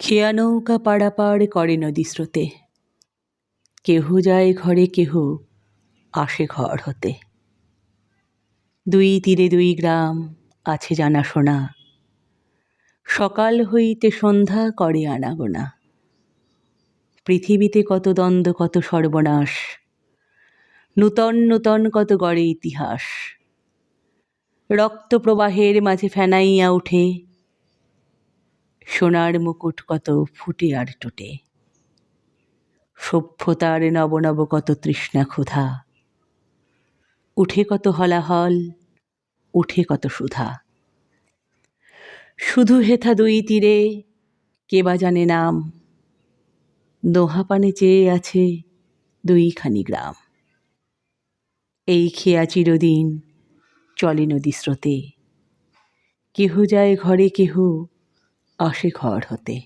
খেয়া নৌকা পাড়াপাড় করে নদী স্রোতে, কেহ যায় ঘরে কেহ আসে ঘর হতে। দুই তীরে দুই গ্রাম আছে জানাশোনা, সকাল হইতে সন্ধ্যা করে আনাগোনা। পৃথিবীতে কত দ্বন্দ্ব কত সর্বনাশ, নূতন নূতন কত গড়ে ইতিহাস। রক্ত প্রবাহের মাঝে ফেনাইয়া উঠে, সোনার মুকুট কত ফুটে আর টুটে। সভ্যতার নব নব কত তৃষ্ণা ক্ষুধা, উঠে কত হলাহল উঠে কত সুধা। শুধু হেথা দুই তীরে কে বা জানে নাম, দোহা পানে চেয়ে আছে দুইখানি গ্রাম। এই খেয়া চিরদিন চলে নদী স্রোতে, কেহ যায় ঘরে কেহ আসে ঘর হতে।